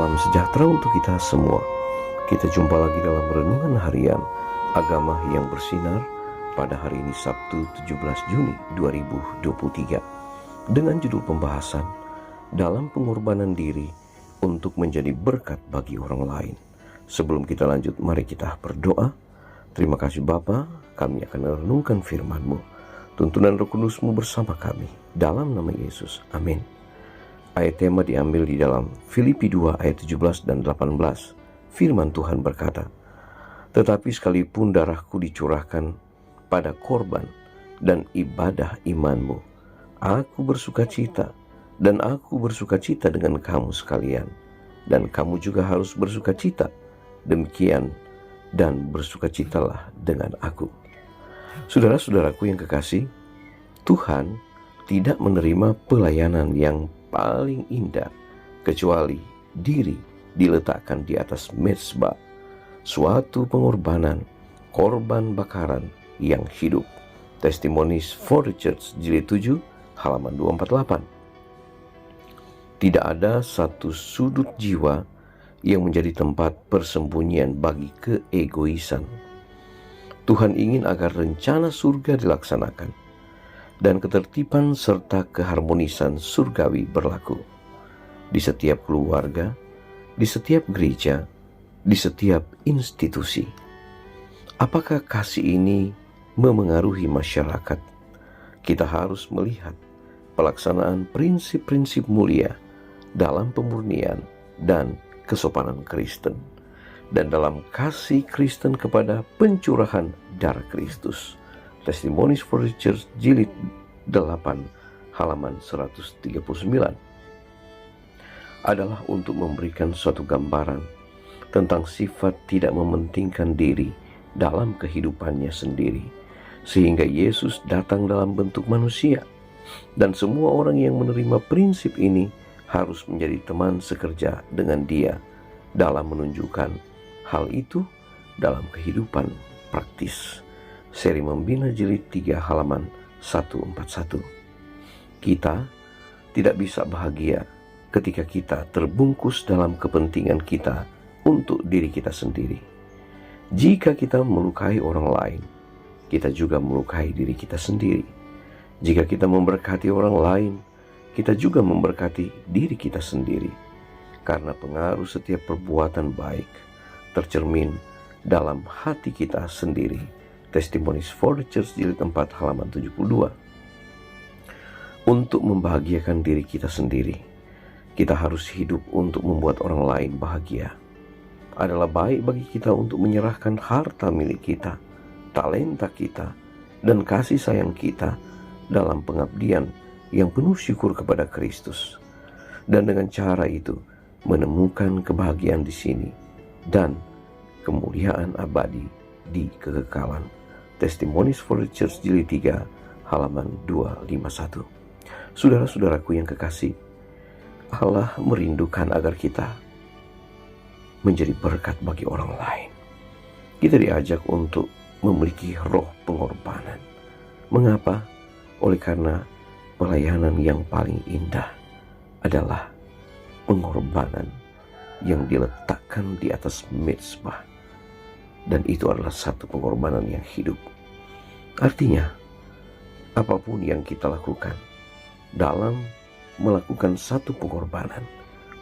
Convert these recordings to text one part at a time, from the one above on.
Salam sejahtera untuk kita semua. Kita jumpa lagi dalam Renungan Harian Agama yang Bersinar pada hari ini Sabtu 17 Juni 2023 dengan judul pembahasan dalam pengorbanan diri untuk menjadi berkat bagi orang lain. Sebelum kita lanjut, mari kita berdoa. Terima kasih Bapa, kami akan merenungkan firman-Mu. Tuntunan Roh Kudus-Mu bersama kami. Dalam nama Yesus, amin. Ayat tema diambil di dalam Filipi 2 ayat 17 dan 18. Firman Tuhan berkata, "Tetapi sekalipun darahku dicurahkan pada korban dan ibadah imanmu, aku bersukacita, dan aku bersukacita dengan kamu sekalian, dan kamu juga harus bersukacita. Demikian dan bersukacitalah dengan aku." Saudara-saudaraku yang kekasih, Tuhan tidak menerima pelayanan yang paling indah kecuali diri diletakkan di atas mezbah, suatu pengorbanan, korban bakaran yang hidup. Testimonies for the Church jilid 7 halaman 248. Tidak ada satu sudut jiwa yang menjadi tempat persembunyian bagi keegoisan. Tuhan ingin agar rencana surga dilaksanakan dan ketertiban serta keharmonisan surgawi berlaku di setiap keluarga, di setiap gereja, di setiap institusi. Apakah kasih ini memengaruhi masyarakat? Kita harus melihat pelaksanaan prinsip-prinsip mulia dalam pemurnian dan kesopanan Kristen, dan dalam kasih Kristen kepada pencurahan darah Kristus. Testimonies for the Church jilid 8 halaman 139 adalah untuk memberikan suatu gambaran tentang sifat tidak mementingkan diri dalam kehidupannya sendiri, sehingga Yesus datang dalam bentuk manusia, dan semua orang yang menerima prinsip ini harus menjadi teman sekerja dengan Dia dalam menunjukkan hal itu dalam kehidupan praktis. Seri Membina jilid 3 halaman 141. Kita tidak bisa bahagia ketika kita terbungkus dalam kepentingan kita untuk diri kita sendiri. Jika kita melukai orang lain, kita juga melukai diri kita sendiri. Jika kita memberkati orang lain, kita juga memberkati diri kita sendiri. Karena pengaruh setiap perbuatan baik tercermin dalam hati kita sendiri. Testimonies for the Church jilid 4 halaman 72. Untuk membahagiakan diri kita sendiri, kita harus hidup untuk membuat orang lain bahagia. Adalah baik bagi kita untuk menyerahkan harta milik kita, talenta kita, dan kasih sayang kita dalam pengabdian yang penuh syukur kepada Kristus. Dan dengan cara itu menemukan kebahagiaan di sini dan kemuliaan abadi di kekekalan. Testimonies for the Church jilid 3 halaman 251. Saudara-saudaraku yang kekasih, Allah merindukan agar kita menjadi berkat bagi orang lain. Kita diajak untuk memiliki roh pengorbanan. Mengapa? Oleh karena pelayanan yang paling indah adalah pengorbanan yang diletakkan di atas mezbah. Dan itu adalah satu pengorbanan yang hidup. Artinya, apapun yang kita lakukan dalam melakukan satu pengorbanan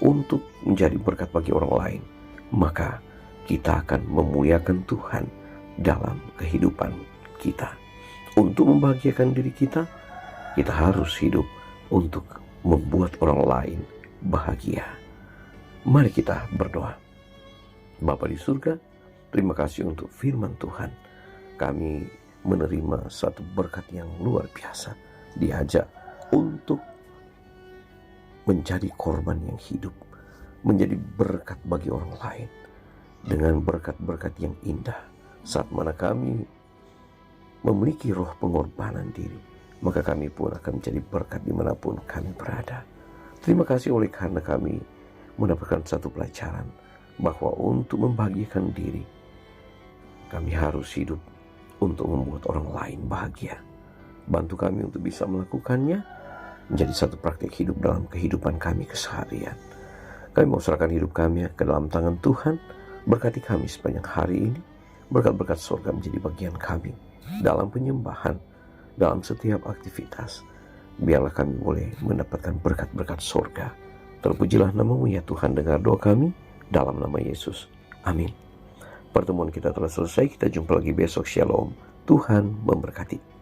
untuk menjadi berkat bagi orang lain, maka kita akan memuliakan Tuhan dalam kehidupan kita. Untuk membahagiakan diri kita, kita harus hidup untuk membuat orang lain bahagia. Mari kita berdoa. Bapa di surga, terima kasih untuk firman Tuhan. Kami menerima satu berkat yang luar biasa. Diajak untuk menjadi korban yang hidup, menjadi berkat bagi orang lain dengan berkat-berkat yang indah. Saat mana kami memiliki roh pengorbanan diri, maka kami pun akan menjadi berkat dimanapun kami berada. Terima kasih oleh karena kami mendapatkan satu pelajaran bahwa untuk membahagiakan diri, kami harus hidup untuk membuat orang lain bahagia. Bantu kami untuk bisa melakukannya menjadi satu praktik hidup dalam kehidupan kami keseharian. Kami mau serahkan hidup kami ke dalam tangan Tuhan. Berkati kami sepanjang hari ini. Berkat-berkat surga menjadi bagian kami dalam penyembahan, dalam setiap aktivitas. Biarlah kami boleh mendapatkan berkat-berkat surga. Terpujilah nama-Mu ya Tuhan, dengar doa kami dalam nama Yesus. Amin. Pertemuan kita telah selesai, kita jumpa lagi besok. Shalom. Tuhan memberkati.